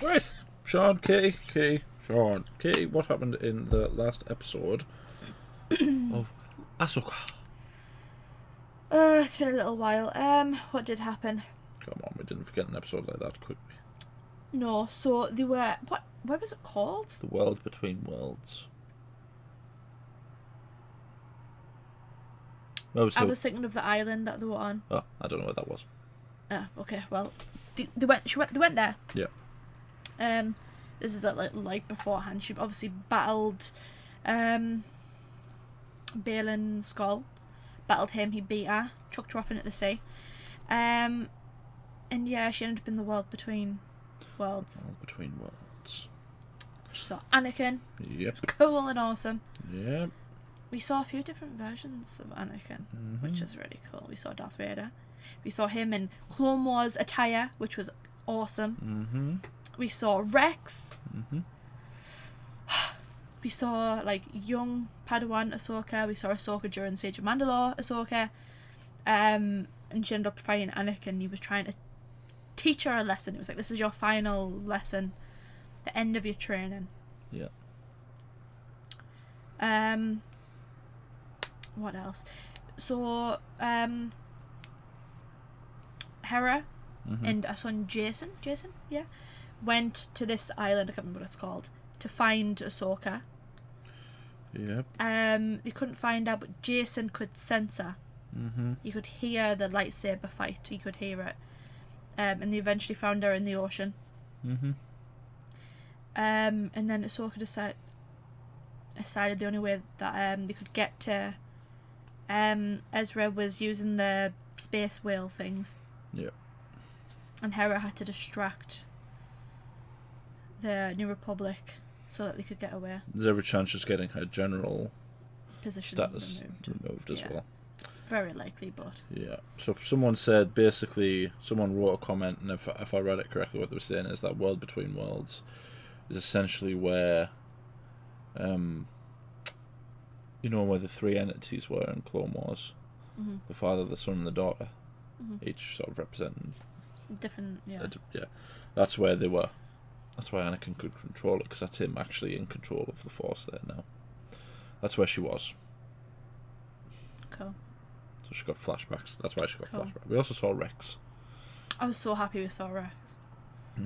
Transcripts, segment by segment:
Right, Sean, Katie, Sean, Katie, what happened in the last episode of Ahsoka? It's been a little while. What did happen? Come on, we didn't forget an episode like that, could we? No, so they were... What was it called? The World Between Worlds. I was thinking of the island that they were on. Oh, I don't know what that was. Okay, well, they went there. Yeah. This is like beforehand. She obviously battled Baylon Skoll. Battled him, he beat her, chucked her off into the sea. And yeah, she ended up in the World Between Worlds. World Between Worlds. She saw Anakin. Yep. Cool and awesome. Yep. We saw a few different versions of Anakin, which is really cool. We saw Darth Vader. We saw him in Clone Wars attire, which was awesome. We saw Rex. We saw like young Padawan Ahsoka. We saw Ahsoka during Siege of Mandalore Ahsoka. And she ended up fighting Anakin. He was trying to teach her a lesson. It was like, this is your final lesson. The end of your training. Yeah. What else? So, Hera and her son Jason, yeah, went to this island, I can't remember what it's called, to find Ahsoka. Yep. They couldn't find her, but Jason could sense her. You could hear the lightsaber fight. He could hear it. And they eventually found her in the ocean. And then Ahsoka decided the only way that they could get to Ezra was using the space whale things. Yep. And Hera had to distract the New Republic so that they could get away. There's every chance she's getting her general Position status removed as well. Very likely, but... Yeah. So someone said, basically, someone wrote a comment, and if I read it correctly, what they were saying is that World Between Worlds is essentially where, where the three entities were in Clone Wars. The father, the son, and the daughter. Each sort of representing... different, yeah. That's where they were. That's why Anakin could control it, because that's him actually in control of the Force there now. That's where she was. Cool. So she got flashbacks. That's why she got flashbacks. We also saw Rex. I was so happy we saw Rex.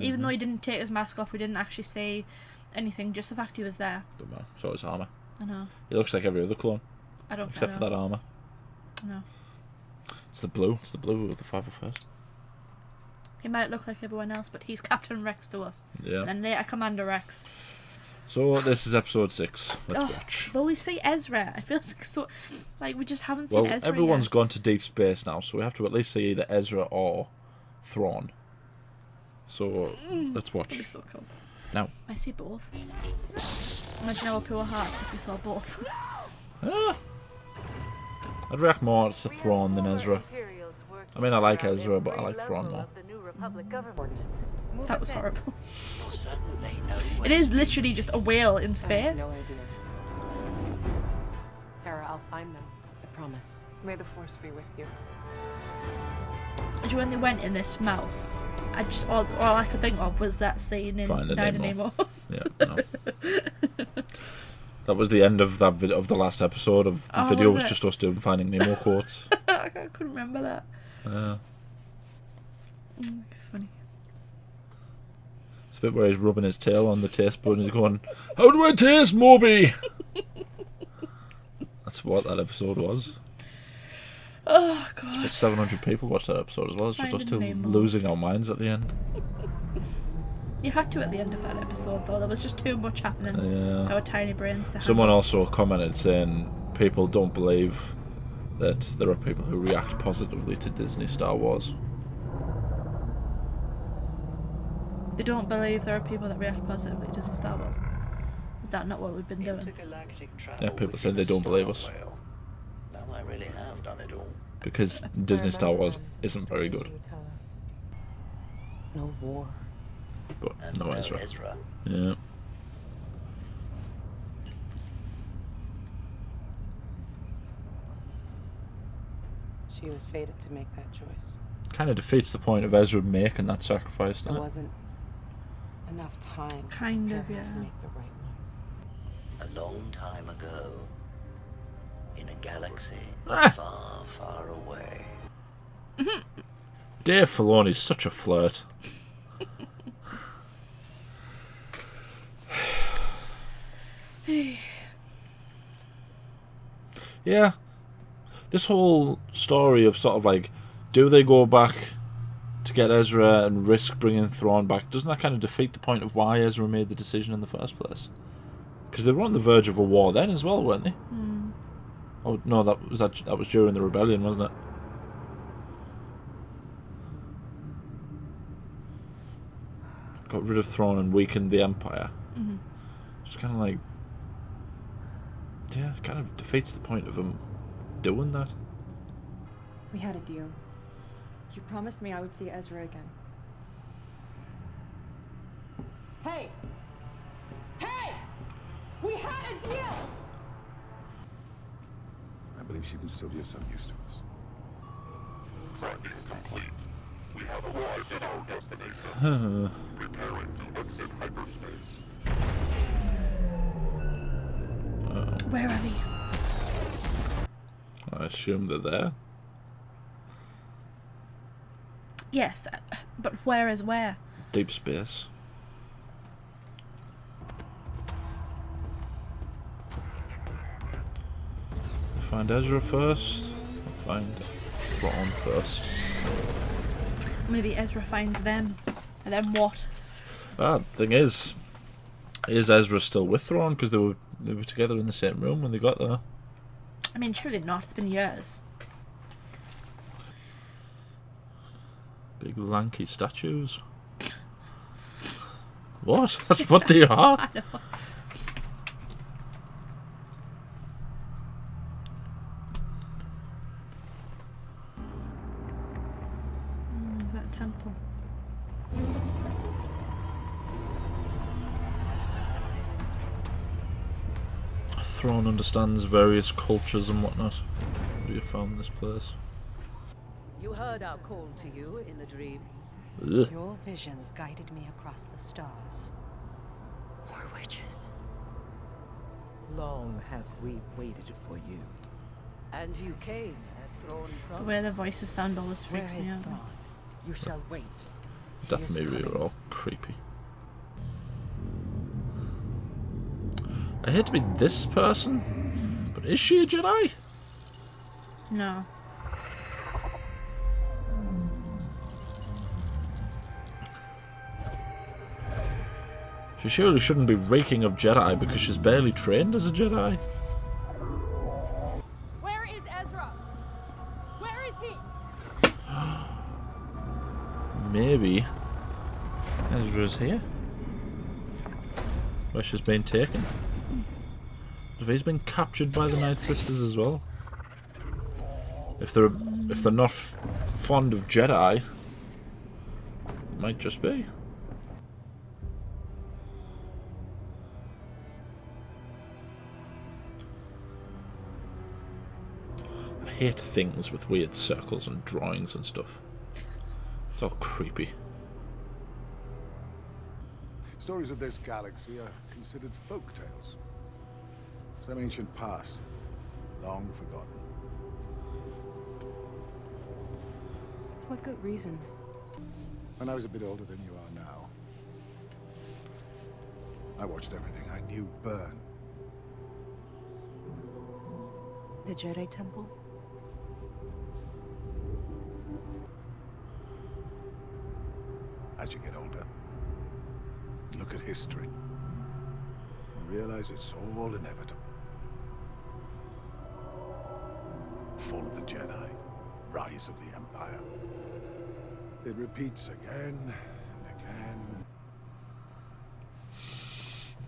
Even though he didn't take his mask off, we didn't actually see anything, just the fact he was there. Don't matter. So his armour. I know. He looks like every other clone. Except for that armour. No. It's the blue. It's the blue of the 501st. He might look like everyone else, but he's Captain Rex to us. Yeah. And then later Commander Rex. So this is episode 6. Let's watch. Will we see Ezra? I feel like we just haven't seen Ezra everyone's yet. gone to deep space now, so we have to at least see either Ezra or Thrawn. So let's watch. That'd be so cool. Now. I see both. Imagine our pure hearts if we saw both. I'd react more to Thrawn than Ezra. I mean, I like Ezra, but I like Thrawn more. That was horrible. It is literally just a whale in space. No idea. Hera, I'll find them. I promise. May the Force be with you. And when they went in this mouth, I just all I could think of was that scene in Finding Nemo. Yeah, I know. That was the end of that of the last episode of the video. Was just us doing Finding Nemo quotes. I couldn't remember that. Funny. It's a bit where he's rubbing his tail on the taste bud and he's going, "How do I taste, Moby?" That's what that episode was. Oh god. About 700 people watched that episode as well. It's just us two losing our minds at the end. You had to at the end of that episode though. There was just too much happening. Yeah. Our tiny brains to Someone also commented saying people don't believe that there are people who react positively to Disney Star Wars. They don't believe there are people that react positively to Disney Star Wars. Is that not what we've been doing? Yeah, people say they don't believe us. Now I really have done it all. Because Disney Star Wars isn't very good. No war. But And no Ezra. Ezra. Yeah. She was fated to make that choice. Kind of defeats the point of Ezra making that sacrifice, doesn't There it? wasn't enough time Kind to of, prepare him to yeah. make the right one. A long time ago, in a galaxy Ah. far, far away. Dave Filoni's such a flirt. Yeah. This whole story of sort of like, do they go back to get Ezra and risk bringing Thrawn back? Doesn't that kind of defeat the point of why Ezra made the decision in the first place? Because they were on the verge of a war then as well, weren't they? Oh no, that was during the rebellion, wasn't it? Got rid of Thrawn and weakened the Empire. It's kind of like, yeah, it kind of defeats the point of them doing that. We had a deal. You promised me I would see Ezra again. Hey! Hey! We had a deal! I believe she can still be of some use to us. Tracking complete. We have arrived at our destination. Preparing to exit hyperspace. Where are they? I assume they're there. Yes, but where is where? Deep space. Find Ezra first. Find Thrawn first. Maybe Ezra finds them. And then what? Thing is Ezra still with Thrawn? Because they were together in the same room when they got there. I mean, surely not. It's been years. Big lanky statues. What? That's what they are? I know. Is that a temple? Thrawn understands various cultures and whatnot. Where you found this place? You heard our call to you in the dream. Ugh. Your visions guided me across the stars. More witches. Long have we waited for you. And you came as Thrawn The way the promised. voices sound always Where freaks is me out. Thrawn? You shall wait. Death He is movie coming. are all creepy. I hate to be this person, but is she a Jedi? No. She surely shouldn't be reeking of Jedi because she's barely trained as a Jedi. Where is Ezra? Where is he? Maybe Ezra's here, where she's been taken. If he's been captured by the Night Sisters as well. If they're not fond of Jedi, it might just be. I hate things with weird circles and drawings and stuff. It's all creepy. Stories of this galaxy are considered folk tales. Some ancient past, long forgotten. What good reason? When I was a bit older than you are now, I watched everything I knew burn. The Jedi Temple? As you get older, look at history, and realize it's all inevitable. Fall of the Jedi, rise of the Empire. It repeats again and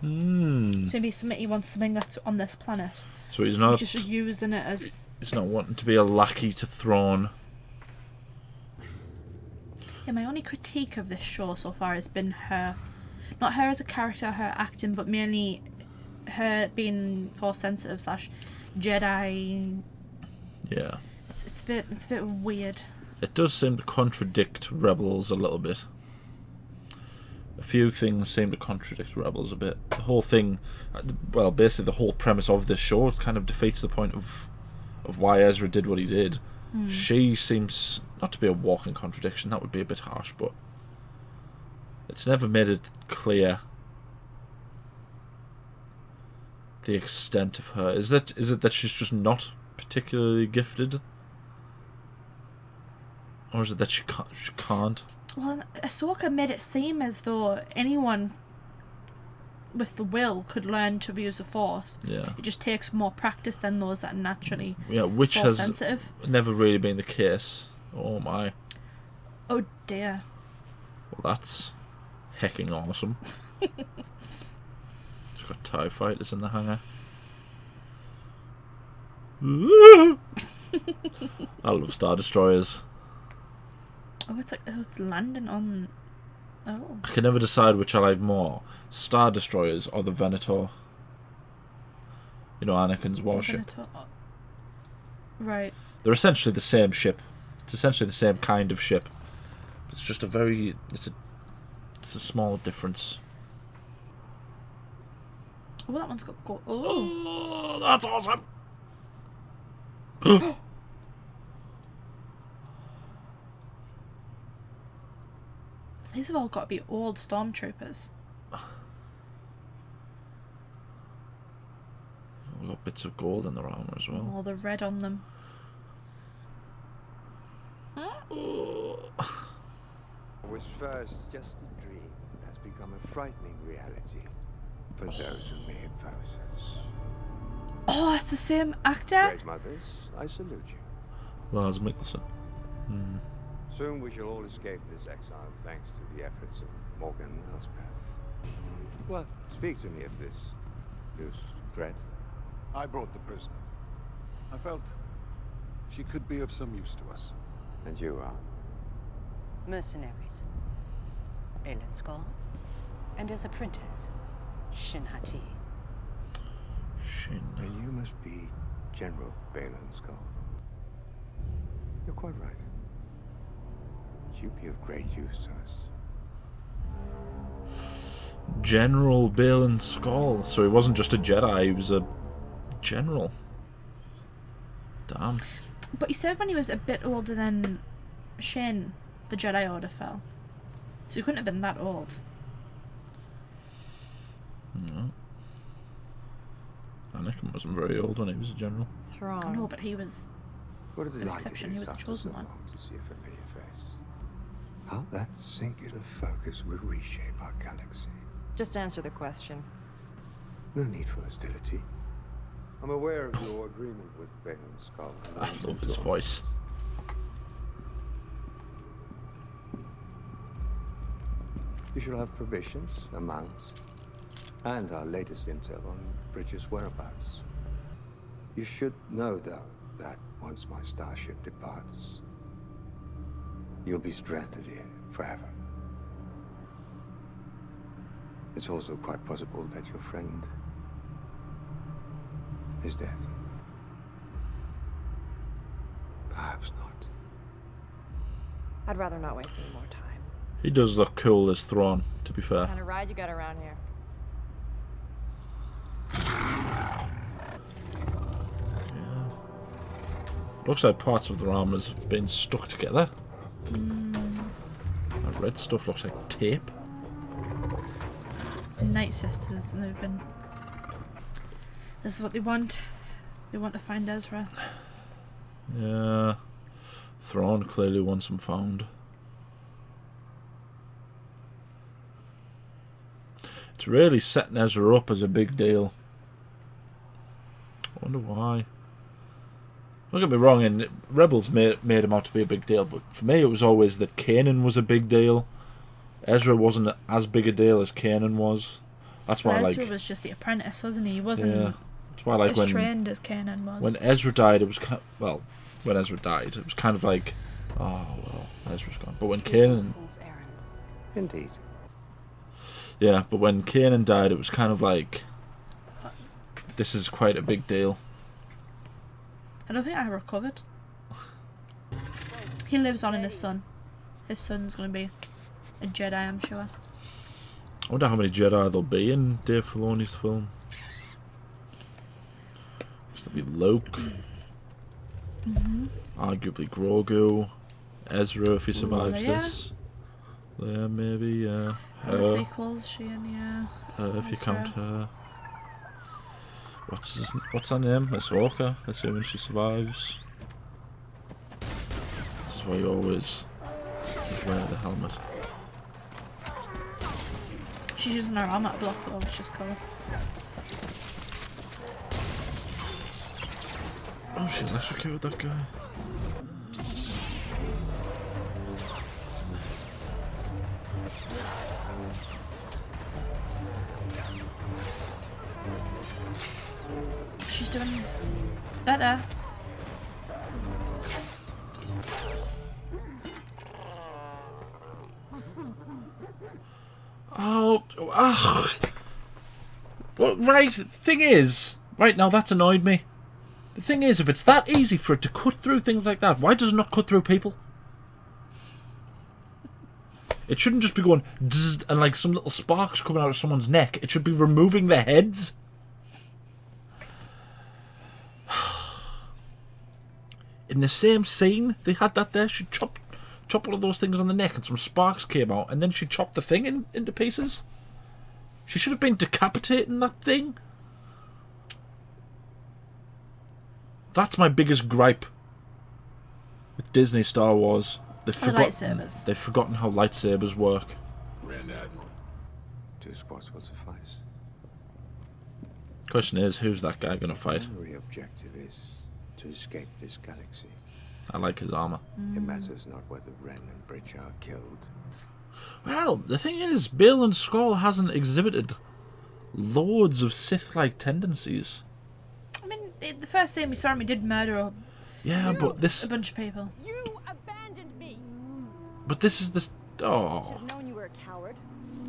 again. It's maybe something he wants something that's on this planet. So he's not Just using it as... he's not wanting to be a lackey to Thrawn. Yeah, my only critique of this show so far has been her. Not her as a character, her acting, but mainly her being force sensitive / Jedi. Yeah. It's a bit weird. it does seem to contradict Rebels a little bit. A few things seem to contradict Rebels a bit. The whole thing, well, basically the whole premise of this show kind of defeats the point of why Ezra did what he did. She seems not to be a walking contradiction. That would be a bit harsh, but it's never made it clear the extent of her. Is it that she's just not particularly gifted, or is it that she can't? Well, Ahsoka made it seem as though anyone with the will could learn to use the Force. Yeah. It just takes more practice than those that are naturally which Force has sensitive. never really been the case. Oh my. Oh dear. Well, that's hecking awesome. It's got TIE fighters in the hangar. I love Star Destroyers. Oh, it's landing on. Oh. I can never decide which I like more, Star Destroyers or the Venator. You know, Anakin's warship. Right. They're essentially the same ship. It's essentially the same kind of ship. It's just it's a small difference. Oh, that one's got gold. Oh, that's awesome! These have all got to be old stormtroopers. We've got bits of gold in their armour as well. All the red on them. Was first just a dream has become a frightening reality for those who may oppose us. Oh, it's the same actor? Great mothers, I salute you. Lars Mikkelsen. Soon we shall all escape this exile thanks to the efforts of Morgan and Elspeth. Well, speak to me of this loose thread. I brought the prisoner. I felt she could be of some use to us. And you are? Mercenaries. Baylon Skoll. And his apprentice, Shin Hati. And you must be General Baylon Skoll. You're quite right. You'd be of great use to us. General Baylon Skoll. So he wasn't just a Jedi, he was a general. Damn. But he said when he was a bit older than Shin, the Jedi Order fell. So he couldn't have been that old. No. Anakin wasn't very old when he was a general. THRAWN. No, but he was What a an delight exception. it He is was the after chosen so one. long to see a familiar face. How that singular focus will reshape our galaxy. Just answer the question. No need for hostility. I'm aware of your agreement with Baylon Skoll. I love his voice. You shall have provisions, a mount, and our latest intel on Bridges' whereabouts. You should know, though, that once my starship departs, you'll be stranded here forever. It's also quite possible that your friend is dead. Perhaps not. I'd rather not waste any more time. He does look cool as THRAWN, to be fair. What kind of ride you got around here? Looks like parts of their armors have been stuck together. That red stuff looks like tape. Night Sisters, and they've been. This is what they want. They want to find Ezra. Yeah. THRAWN clearly wants him found. It's really setting Ezra up as a big deal. I wonder why. Don't get me wrong, and Rebels made him out to be a big deal, but for me it was always that Kanan was a big deal. Ezra wasn't as big a deal as Kanan was. That's why Ezra was just the apprentice, wasn't he? He wasn't that's why, like, as trained as Kanan was. When Ezra died, it was when Ezra died, it was kind of like, oh well, Ezra's gone. But when Kanan, Indeed. yeah, but when Kanan died, it was kind of like, this is quite a big deal. I don't think I recovered. He lives on in his son. His son's gonna be a Jedi, I'm sure. I wonder how many Jedi there'll be in Dave Filoni's film. There'll be Luke, arguably Grogu, Ezra if he survives this. There, maybe, yeah. The sequels, she and if you count her. What's her name? Ahsoka, assuming she survives. This is why you always wear the helmet. She's using her armor block though, which is cool. Oh, she electrocuted that guy. She's doing better. Oh, well, right, thing is, right now that's annoyed me. The thing is, if it's that easy for it to cut through things like that, why does it not cut through people? It shouldn't just be going zzz, and like some little sparks coming out of someone's neck. It should be removing their heads. In the same scene, they had that there. She chopped one of those things on the neck and some sparks came out, and then she chopped the thing into pieces. She should have been decapitating that thing. That's my biggest gripe with Disney Star Wars. They've forgotten how lightsabers work. Grand Admiral. 2 squads will suffice. Question is, who's that guy gonna fight? The primary objective is to escape this galaxy. I like his armor. It matters not whether Ren and Bridge are killed. Well, the thing is, Baylon Skoll hasn't exhibited loads of Sith-like tendencies. I mean, the first scene we saw him, he did murder a bunch of people. You abandoned me. But this is this. Oh. Should have known you were a coward.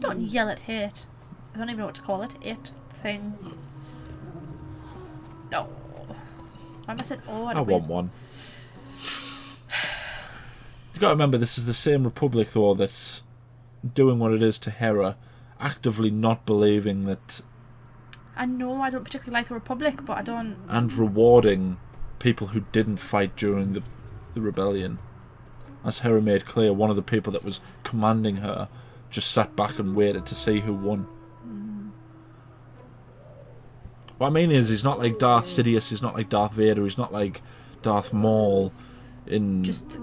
Don't yell at hate. I don't even know what to call it. It thing. Oh. Why am I saying oh? I want one. You got to remember, this is the same Republic though that's doing what it is to Hera, actively not believing that. I know I don't particularly like the Republic, but I don't. And rewarding people who didn't fight during the rebellion. As Hera made clear, one of the people that was commanding her just sat back and waited to see who won. What I mean is, he's not like Darth Sidious, he's not like Darth Vader, he's not like Darth Maul. He just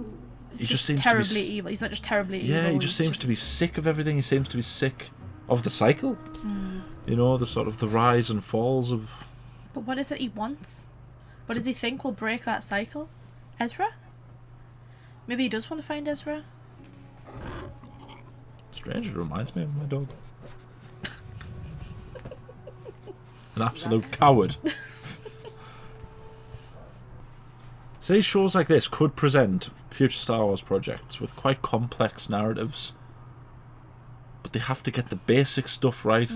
seems terribly to be evil. He's not just terribly evil. Yeah, he just seems to be sick of everything. He seems to be sick of the cycle. You know, the sort of the rise and falls of. But what is it he wants? What does he think will break that cycle? Ezra? Maybe he does want to find Ezra. Strange, it reminds me of my dog. An absolute coward. See, shows like this could present future Star Wars projects with quite complex narratives, but they have to get the basic stuff right.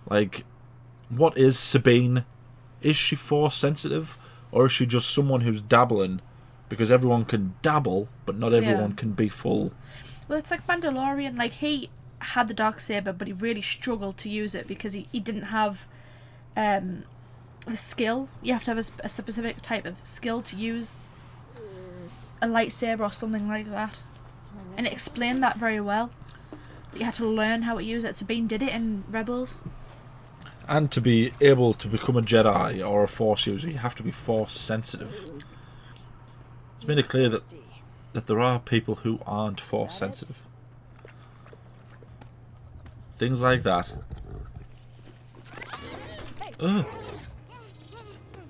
Like, what is Sabine? Is she Force sensitive, or is she just someone who's dabbling? Because everyone can dabble, but not everyone can be full. Well, it's like Mandalorian. Like, he had the Darksaber, but he really struggled to use it because he didn't have the skill. You have to have a specific type of skill to use a lightsaber or something like that. And it explained that very well. You had to learn how to use it. Sabine did it in Rebels. And to be able to become a Jedi or a Force user, you have to be Force sensitive. It's made it clear that there are people who aren't Force sensitive. Things like that. Ugh.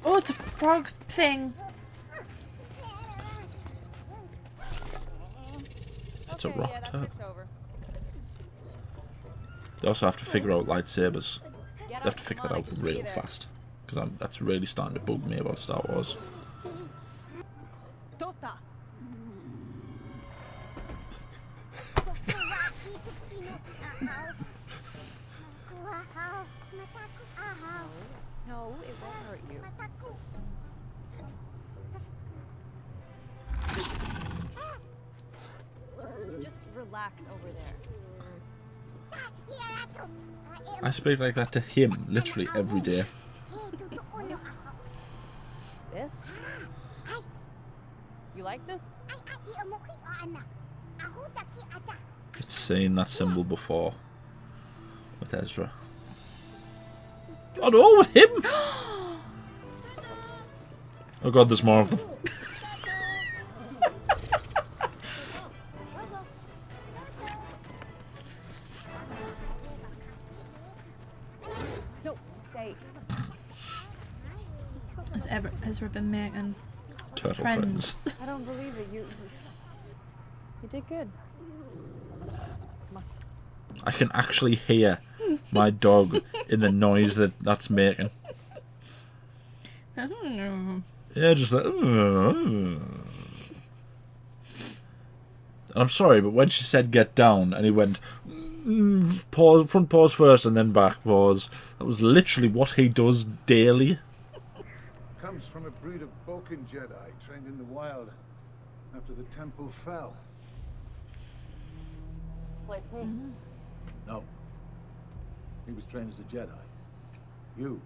Oh, it's a frog thing. It's a rock turtle. They also have to figure out lightsabers. They have to figure that out real fast. Because that's really starting to bug me about Star Wars. No, it won't hurt you. relax over there. I speak like that to him literally every day. This? You like this? It's seen that symbol before with Ezra. Oh no, with him! Oh god, there's more of them. No, stay. Has Ezra been making Turtle friends? I don't believe it. You did good. I can actually hear my dog in the noise that's making. Yeah, just like. And I'm sorry, but when she said get down and he went pause, front pause first and then back pause, that was literally what he does daily. Comes from a breed of Balkan Jedi trained in the wild after the temple fell. Like me. No. He was trained as a Jedi. You,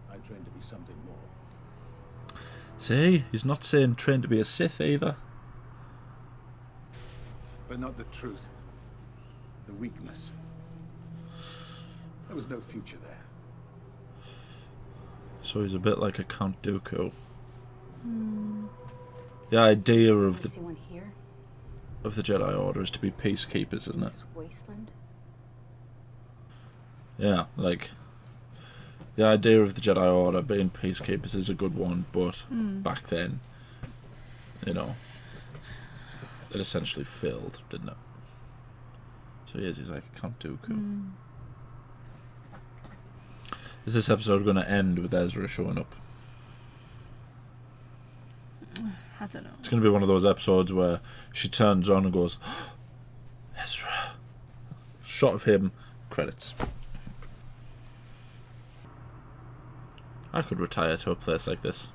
I trained to be something more. See, he's not saying trained to be a Sith either. But not the truth. The weakness. There was no future there. So he's a bit like a Count Dooku. The idea of the Here? of the Jedi Order is to be peacekeepers, isn't it? This wasteland? Yeah, like the idea of the Jedi Order being peacekeepers is a good one, but back then, you know, it essentially failed, didn't it? So he's like Count Dooku. Is this episode going to end with Ezra showing up? I don't know. It's going to be one of those episodes where she turns on and goes, Ezra. Shot of him, credits. I could retire to a place like this.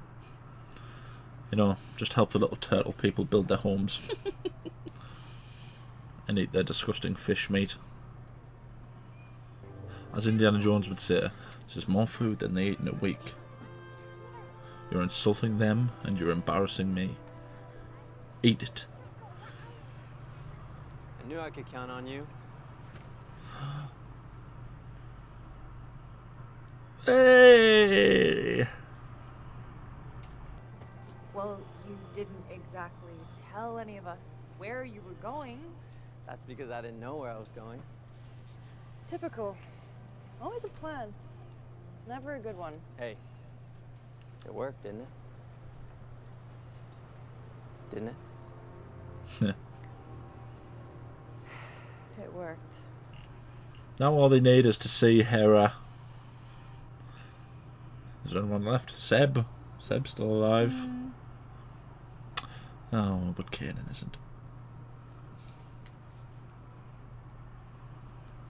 You know, just help the little turtle people build their homes. And eat their disgusting fish meat. As Indiana Jones would say, this is more food than they eat in a week. You're insulting them and you're embarrassing me. Eat it. I knew I could count on you. Hey! Well, you didn't exactly tell any of us where you were going. That's because I didn't know where I was going. Typical. Always a plan. Never a good one. Hey, it worked, didn't it? Didn't it? It worked. Now all they need is to see Hera. Is there anyone left? Seb. Seb's still alive. Oh, but Kanan isn't.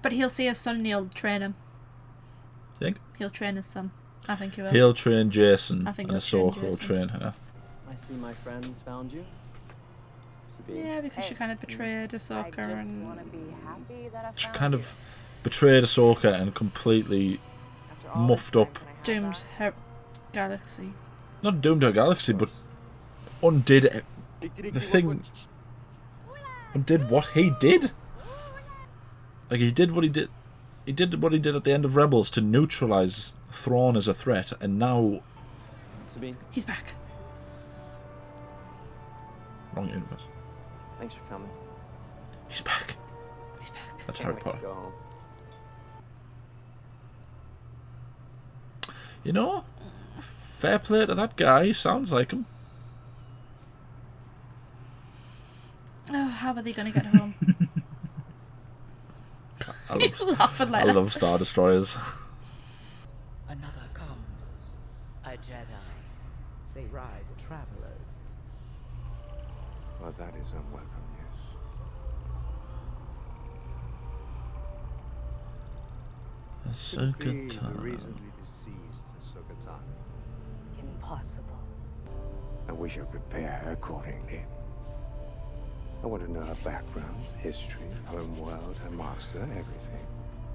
But he'll see his son and he'll train him. Think? He'll train his son. I think he will. He'll train Jason, I think and he'll Ahsoka train will Jason. train her. I see my friends found you. Sabine. Yeah, because she kind of betrayed Ahsoka I just and want to be happy that I She found kind you. of betrayed Ahsoka and completely After all muffed this time, up. can I have doomed that? her galaxy. Not doomed her galaxy, but undid the thing. Undid what he did. Like he did what he did. He did what he did at the end of Rebels to neutralize Thrawn as a threat, and now Sabine, He's back. wrong universe. thanks for coming. He's back. He's back. That's Can't Harry wait Potter. to go home. You know, fair play to that guy. He sounds like him. Oh, how are they going to get home? He's laughing like I that. love Star Destroyers. Another comes. A Jedi. They ride the travelers. Well, that is unwelcome news. Could be the Ahsoka. recently deceased Ahsoka Tano, Impossible. and we shall prepare accordingly. I want to know her background, history, home world, her master, everything.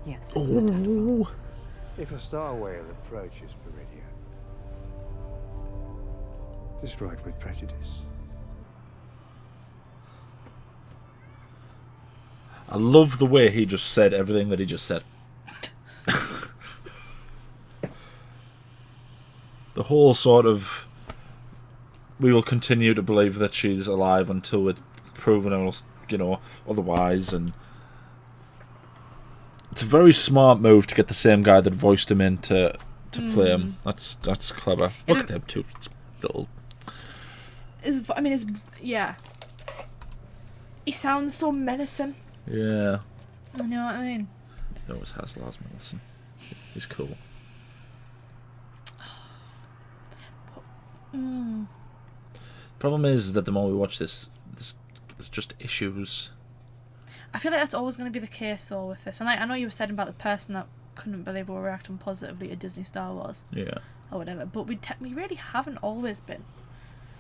Yes. Ooh. If a star whale approaches Peridia, destroy it with prejudice. I love the way he just said everything that he just said. The whole sort of, we will continue to believe that she's alive until it's proven else, otherwise, and it's a very smart move to get the same guy that voiced him in to play him. That's clever. Look at them two little. Yeah. He sounds so menacing. Yeah. You know what I mean? He always has Lars Menacing. He's cool. Problem is that the more we watch this, there's just issues. I feel like that's always going to be the case though with this. And I know you were saying about the person that couldn't believe we were reacting positively to Disney Star Wars. Yeah. Or whatever. But we really haven't always been.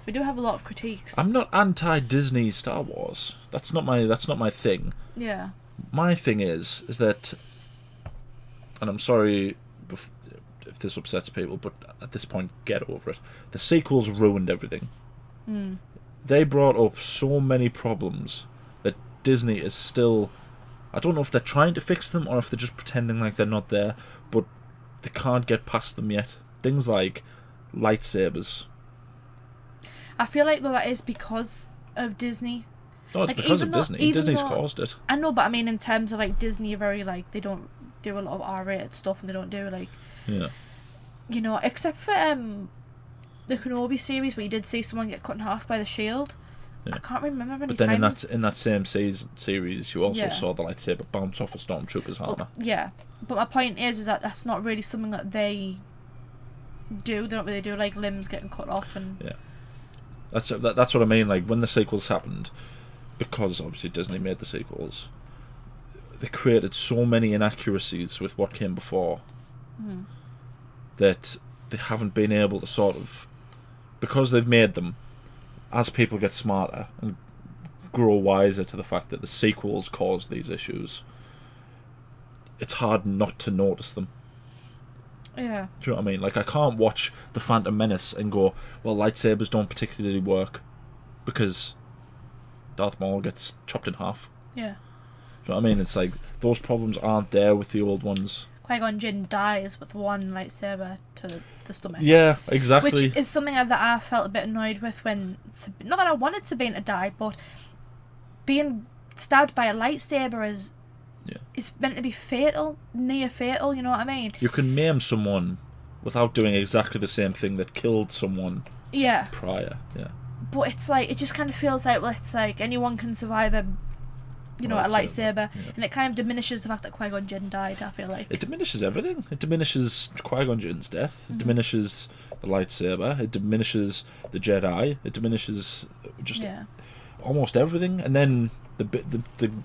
We do have a lot of critiques. I'm not anti-Disney Star Wars. That's not my thing. Yeah. My thing is that, and I'm sorry if this upsets people, but at this point, get over it. The sequels ruined everything. They brought up so many problems that Disney is still... I don't know if they're trying to fix them or if they're just pretending like they're not there, but they can't get past them yet. Things like lightsabers. I feel like though that is because of Disney. No, it's because of Disney. Disney's caused it. I know, but I mean in terms of like Disney are very like, they don't do a lot of R-rated stuff and they don't do like... Yeah. Except for the Kenobi series where you did see someone get cut in half by the shield. Yeah. I can't remember many times. But then in that same series, you also saw the lightsaber bounce off a stormtrooper's hammer. Yeah, but my point is that that's not really something that they do. They don't really do like limbs getting cut off and. Yeah, that's what I mean. Like when the sequels happened, because obviously Disney made the sequels, they created so many inaccuracies with what came before that they haven't been able to sort of, because they've made them. As people get smarter and grow wiser to the fact that the sequels caused these issues, it's hard not to notice them. Yeah. Do you know what I mean? Like, I can't watch The Phantom Menace and go, well, lightsabers don't particularly work because Darth Maul gets chopped in half. Yeah. Do you know what I mean? It's like, those problems aren't there with the old ones. Qui-Gon Jinn dies with one lightsaber to the stomach. Yeah, exactly. Which is something that I felt a bit annoyed with when... Not that I wanted Sabine to die, but being stabbed by a lightsaber is meant to be fatal, near fatal, you know what I mean? You can maim someone without doing exactly the same thing that killed someone prior. Yeah. But it's like, it just kind of feels like, well, it's like anyone can survive a lightsaber, and it kind of diminishes the fact that Qui-Gon Jinn died, I feel like. It diminishes everything. It diminishes Qui-Gon Jinn's death. It diminishes the lightsaber. It diminishes the Jedi. It diminishes just almost everything. And then the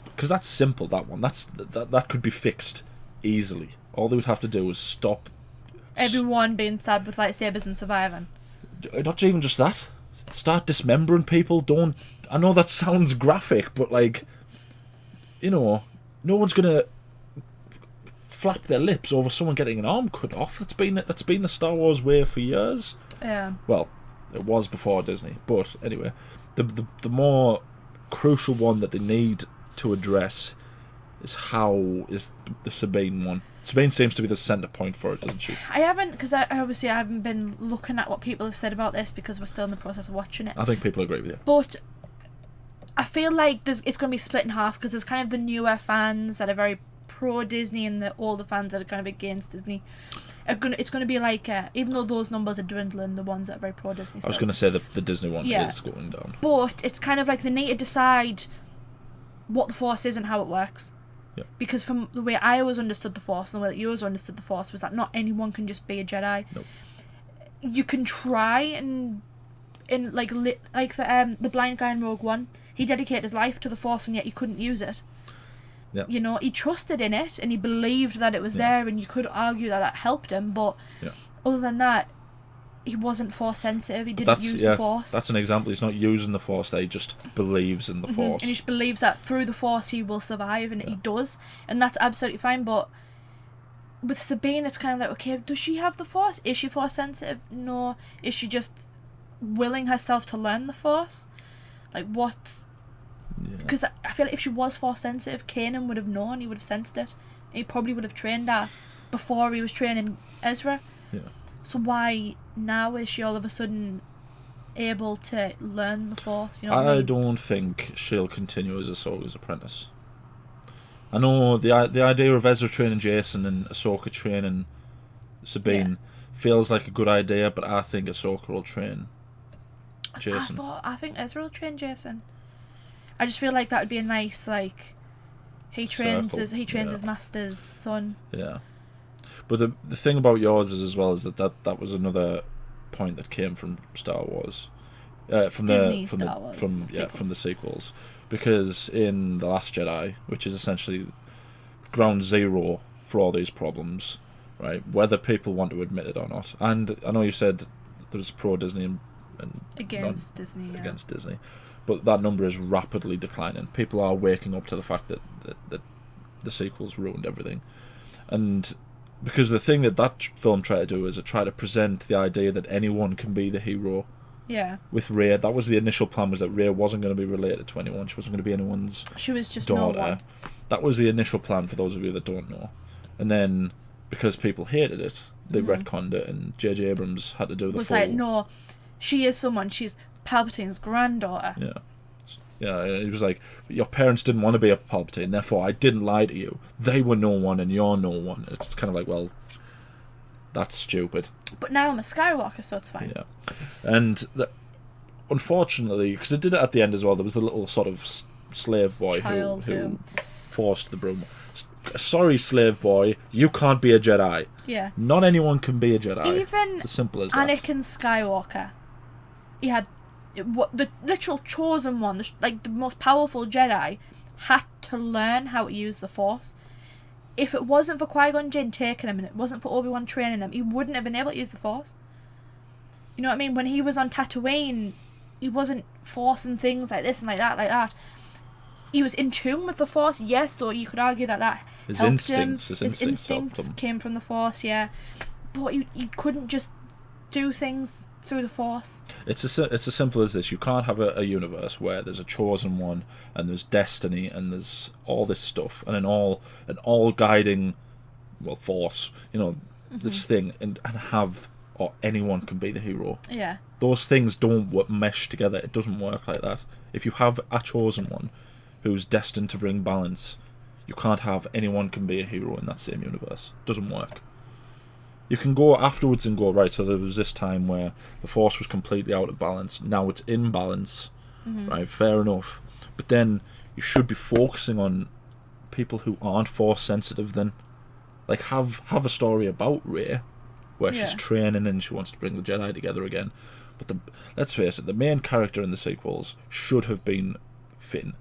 because that's simple. That one. That could be fixed easily. All they would have to do is stop everyone being stabbed with lightsabers and surviving. Not even just that. Start dismembering people. Don't. I know that sounds graphic, but like. No one's gonna flap their lips over someone getting an arm cut off. That's been the Star Wars way for years. Yeah. Well, it was before Disney, but anyway, the more crucial one that they need to address is the Sabine one. Sabine seems to be the centre point for it, doesn't she? I haven't, because I haven't been looking at what people have said about this because we're still in the process of watching it. I think people agree with you. But I feel like it's going to be split in half because there's kind of the newer fans that are very pro-Disney and the older fans that are kind of against Disney. It's going to be like, even though those numbers are dwindling, the ones that are very pro-Disney I was going to say the Disney one is going down. But it's kind of like they need to decide what the Force is and how it works. Yeah. Because from the way I always understood the Force and the way that you always understood the Force was that not anyone can just be a Jedi. Nope. You can try and in like the blind guy in Rogue One, he dedicated his life to the Force and yet he couldn't use it. Yeah. He trusted in it and he believed that it was there, and you could argue that helped him, but other than that, he wasn't Force sensitive. He didn't use the Force. That's an example. He's not using the Force there. He just believes in the Force. And he just believes that through the Force he will survive, and he does. And that's absolutely fine, but with Sabine, it's kind of like, okay, does she have the Force? Is she Force sensitive? No. Is she just willing herself to learn the Force? Like, what? Because I feel like if she was Force sensitive, Kanan would have known, he would have sensed it. He probably would have trained her before he was training Ezra. Yeah. So why now is she all of a sudden able to learn the Force? You know what I mean? don't think she'll continue as Ahsoka's apprentice. I know the idea of Ezra training Jason and Ahsoka training Sabine feels like a good idea, but I think Ahsoka will train Jason. I think Ezra will train Jason. I just feel like that would be a nice, like, he trains his master's son. Yeah. But the thing about yours is as well is that was another point that came from Star Wars, from the sequels, because in The Last Jedi, which is essentially ground zero for all these problems, right? Whether people want to admit it or not, and I know you said there's pro Disney and against Disney, but that number is rapidly declining. People are waking up to the fact that the sequels ruined everything, and because the thing that film tried to do is it tried to present the idea that anyone can be the hero. Yeah. With Rey, that was the initial plan, was that Rey wasn't going to be related to anyone. She wasn't going to be anyone's She was just daughter. no one. That was the initial plan, for those of you that don't know. And then, because people hated it, they retconned it, and J.J. Abrams had to do the was full... like, no, she is someone. She's Palpatine's granddaughter. Yeah. Yeah, he was like, your parents didn't want to be a Palpatine, therefore I didn't lie to you. They were no one and you're no one. It's kind of like, well, that's stupid. But now I'm a Skywalker, so it's fine. Yeah. And unfortunately, because it did it at the end as well, there was the little sort of slave boy who forced the broom. Sorry, slave boy, you can't be a Jedi. Yeah. Not anyone can be a Jedi. Even it's as simple as that. Anakin Skywalker, he had... the literal chosen one, like the most powerful Jedi, had to learn how to use the Force. If it wasn't for Qui-Gon Jinn taking him, and it wasn't for Obi-Wan training him, he wouldn't have been able to use the Force. You know what I mean? When he was on Tatooine, he wasn't forcing things like this and like that. He was in tune with the Force, yes, so you could argue that his helped instincts, him. His instincts came from the Force, yeah. But you couldn't just do things through the Force. It's as simple as this. You can't have a universe where there's a chosen one and there's destiny and there's all this stuff and an all guiding, well, Force, you know, this thing, and have, or anyone can be the hero. Yeah. Those things don't mesh together. It doesn't work like that. If you have a chosen one who's destined to bring balance, you can't have anyone can be a hero in that same universe. It doesn't work. You can go afterwards and go, right, so there was this time where the Force was completely out of balance. Now it's in balance, right, fair enough. But then you should be focusing on people who aren't Force sensitive then. Like, have a story about Rey, where she's training and she wants to bring the Jedi together again. But let's face it, the main character in the sequels should have been Finn.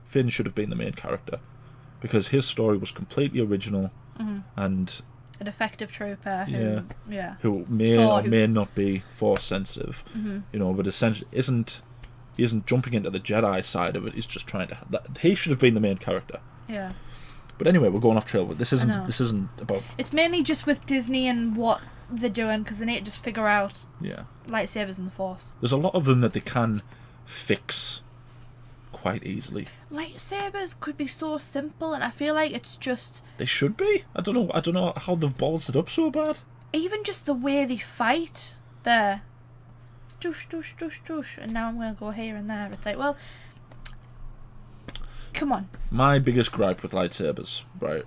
Finn should have been the main character, because his story was completely original and... an effective trooper who may or may not be Force sensitive, you know, but essentially he isn't jumping into the Jedi side of it. He's just trying to. He should have been the main character. Yeah. But anyway, we're going off trail. But this isn't about. It's mainly just with Disney and what they're doing, because they need to just figure out lightsabers and the Force. There's a lot of them that they can fix quite easily. Lightsabers could be so simple, and I feel like it's just... They should be. I don't know how they've ballsed it up so bad. Even just the way they fight, there, doosh, doosh, doosh, doosh, and now I'm going to go here and there. It's like, well, come on. My biggest gripe with lightsabers, right?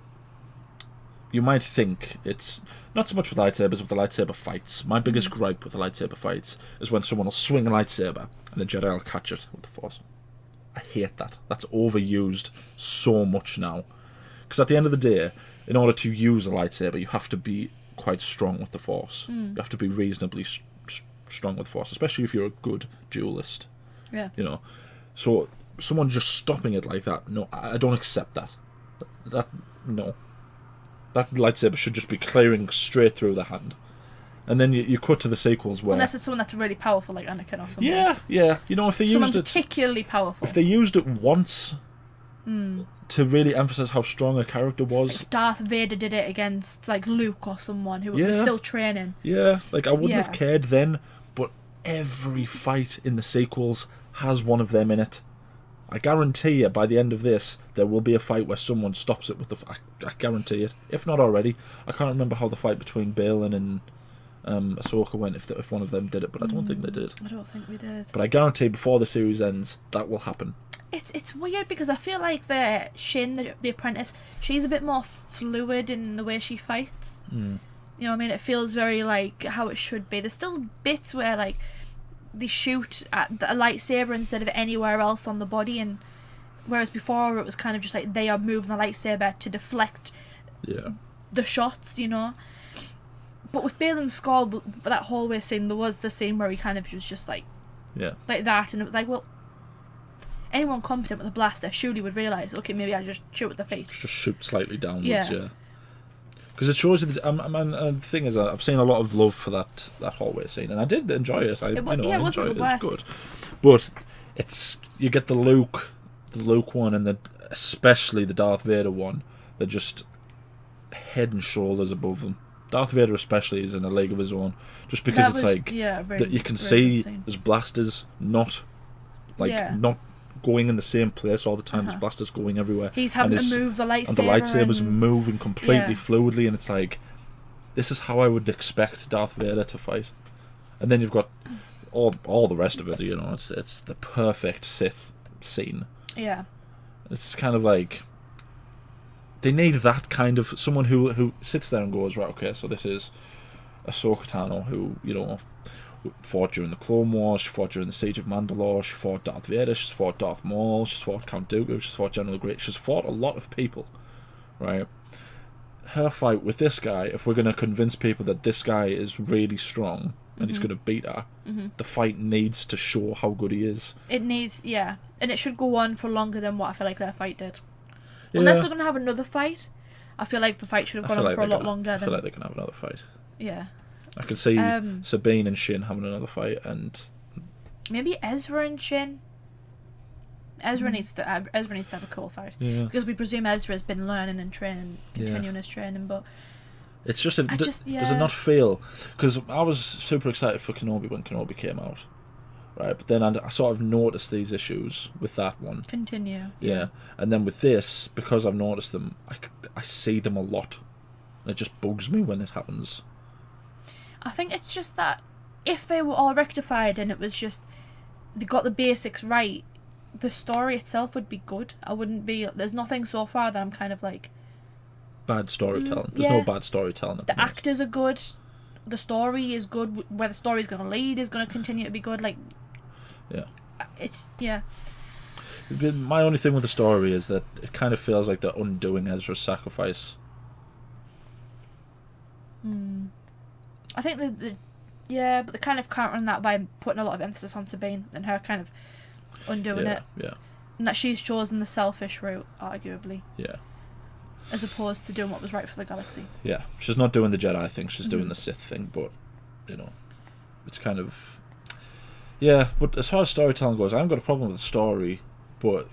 You might think it's not so much with lightsabers, with the lightsaber fights. My biggest gripe with the lightsaber fights is when someone will swing a lightsaber and the Jedi will catch it with the Force. I hate that. That's overused so much now. Because at the end of the day, in order to use a lightsaber, you have to be quite strong with the Force. You have to be reasonably strong with the Force, especially if you're a good duelist. Yeah. You know, so someone just stopping it like that, no, I don't accept that. No. That lightsaber should just be clearing straight through the hand. And then you cut to the sequels where... Unless it's someone that's really powerful, like Anakin or something. Yeah. You know, if they someone used it... particularly powerful. If they used it once to really emphasise how strong a character was... Like if Darth Vader did it against, like, Luke or someone who was still training. Yeah, like, I wouldn't have cared then, but every fight in the sequels has one of them in it. I guarantee you, by the end of this, there will be a fight where someone stops it with the... I guarantee it. If not already. I can't remember how the fight between Baylon and Ahsoka went, if one of them did it, but I don't think they did. I don't think we did. But I guarantee before the series ends, that will happen. It's weird because I feel like Shin, the apprentice, she's a bit more fluid in the way she fights. You know what I mean? It feels very like how it should be. There's still bits where like they shoot at a lightsaber instead of anywhere else on the body, and whereas before it was kind of just like they are moving the lightsaber to deflect the shots, you know. But with Baylon Skoll, that hallway scene, there was the scene where he kind of was just like that, and it was like, well, anyone competent with a blaster surely would realise, okay, maybe I just shoot at the feet. Just shoot slightly downwards, yeah. Because it shows you the thing is, I've seen a lot of love for that hallway scene, and I did enjoy it. I enjoyed it. It was good. But you get the Luke one, and especially the Darth Vader one. They're just head and shoulders above them. Darth Vader especially is in a league of his own, just because that you can see there's blasters not going in the same place all the time. There's blasters going everywhere. He's having to move the lightsaber, and the lightsaber's moving completely fluidly, and it's like, this is how I would expect Darth Vader to fight. And then you've got all the rest of it. You know, it's the perfect Sith scene. Yeah, it's kind of like they need that kind of someone who sits there and goes, right, okay, so this is Ahsoka Tano, who, you know, fought during the Clone Wars, she fought during the Siege of Mandalore, she fought Darth Vader, she's fought Darth Maul, she's fought Count Dooku, she's fought General Grievous, she's fought a lot of people, right? Her fight with this guy, if we're going to convince people that this guy is really strong and he's going to beat her, the fight needs to show how good he is. It needs, and it should go on for longer than what I feel like their fight did. Unless they're going to have another fight, I feel like the fight should have gone on for a lot longer. I feel like they can have another fight. Yeah. I could see Sabine and Shin having another fight, and maybe Ezra and Shin. Ezra needs to have a cool fight, because we presume Ezra's been learning and training, continuing his training. But it's just does it not feel? Because I was super excited for Kenobi when Kenobi came out, right? But then I sort of noticed these issues with that one. Continue. Yeah, and then with this, because I've noticed them, I see them a lot. And it just bugs me when it happens. I think it's just that if they were all rectified and it was just they got the basics right, the story itself would be good. I wouldn't be. There's nothing so far that I'm kind of like bad storytelling. There's no bad storytelling. The actors are good. The story is good. Where the story's going to lead is going to continue to be good. Like, it's My only thing with the story is that it kind of feels like they're undoing Ezra's sacrifice. I think but they're kind of countering that by putting a lot of emphasis on Sabine and her kind of undoing it. Yeah. And that she's chosen the selfish route, arguably. Yeah. As opposed to doing what was right for the galaxy. Yeah. She's not doing the Jedi thing, she's doing the Sith thing, but, you know, it's kind of... Yeah, but as far as storytelling goes, I haven't got a problem with the story, but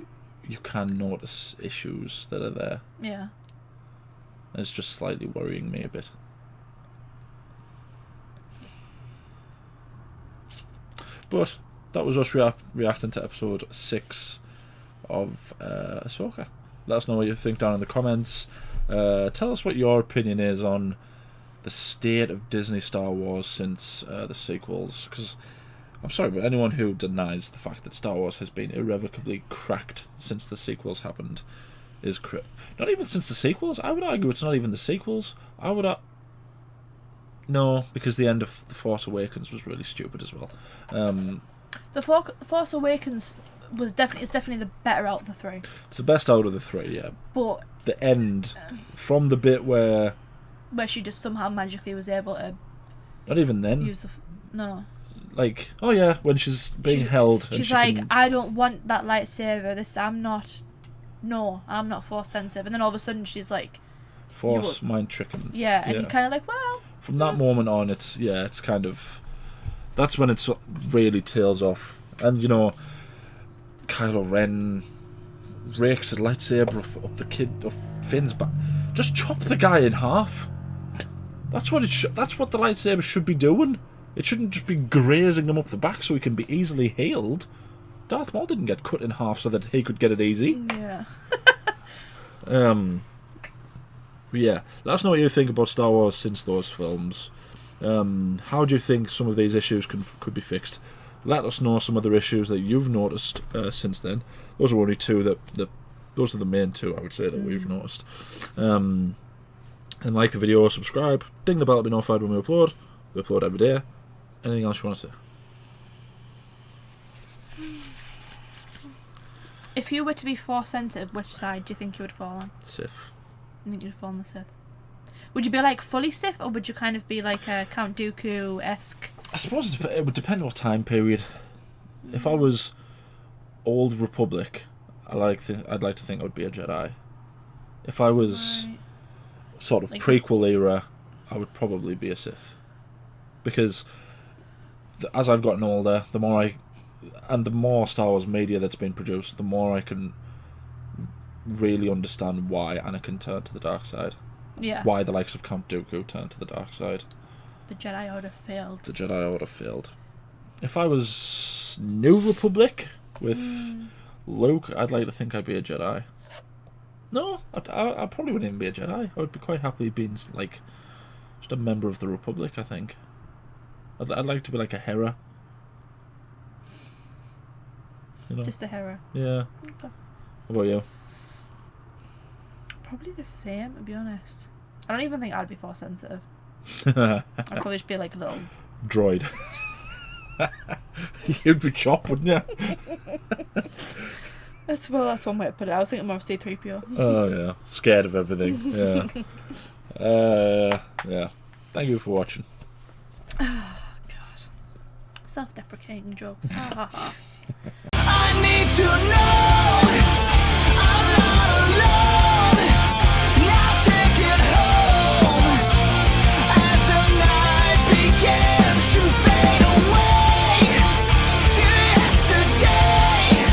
you can notice issues that are there. Yeah. And it's just slightly worrying me a bit. But that was us reacting to episode 6 of Ahsoka. Let us know what you think down in the comments. Tell us what your opinion is on the state of Disney Star Wars since the sequels. Because I'm sorry, but anyone who denies the fact that Star Wars has been irrevocably cracked since the sequels happened is not even since the sequels. I would argue it's not even the sequels. No, because the end of The Force Awakens was really stupid as well. The Force Awakens is definitely the better out of the three. It's the best out of the three, yeah. But the end, from the bit where she just somehow magically was able to. Not even then. Use no. Like, oh yeah, when she's being held. She's like, I don't want that lightsaber. I'm not Force sensitive. And then all of a sudden she's like, Force mind tricking. Yeah, and you're kind of like, well. from that moment on, it's kind of, that's when it really tails off. And, you know, Kylo Ren rakes a lightsaber up the kid of Finn's back. Just chop the guy in half. That's what that's what the lightsaber should be doing. It shouldn't just be grazing him up the back so he can be easily healed. Darth Maul didn't get cut in half so that he could get it easy. Yeah. Yeah, let us know what you think about Star Wars since those films. How do you think some of these issues could be fixed? Let us know some other issues that you've noticed since then. Those are only two those are the main two, I would say, that we've noticed. And like the video, subscribe, ding the bell to be notified when we upload. We upload every day. Anything else you want to say? If you were to be Force sensitive, which side do you think you would fall on? Sith. I think you'd fall on the Sith. Would you be like fully Sith, or would you kind of be like a Count Dooku-esque? I suppose it would depend on what time period. If I was Old Republic, I'd like to think I would be a Jedi. If I was sort of like prequel era, I would probably be a Sith. Because as I've gotten older, the more Star Wars media that's been produced, the more I can really understand why Anakin turned to the dark side. Yeah. Why the likes of Count Dooku turned to the dark side. The Jedi Order failed. The Jedi Order failed. If I was New Republic with Luke, I'd like to think I'd be a Jedi. No, I probably wouldn't even be a Jedi. I would be quite happy being like just a member of the Republic, I think. I'd like to be like a Hera. You know? Just a Hera. Yeah. Okay. What about you? Probably the same, to be honest. I don't even think I'd be Force sensitive. I'd probably just be like a little droid. You'd be chopped, wouldn't you? That's one way to put it. I was thinking more of C-3PO. Oh yeah, scared of everything. Yeah. Yeah. Thank you for watching. Oh God. Self-deprecating jokes. Ha ha ha. I need to know.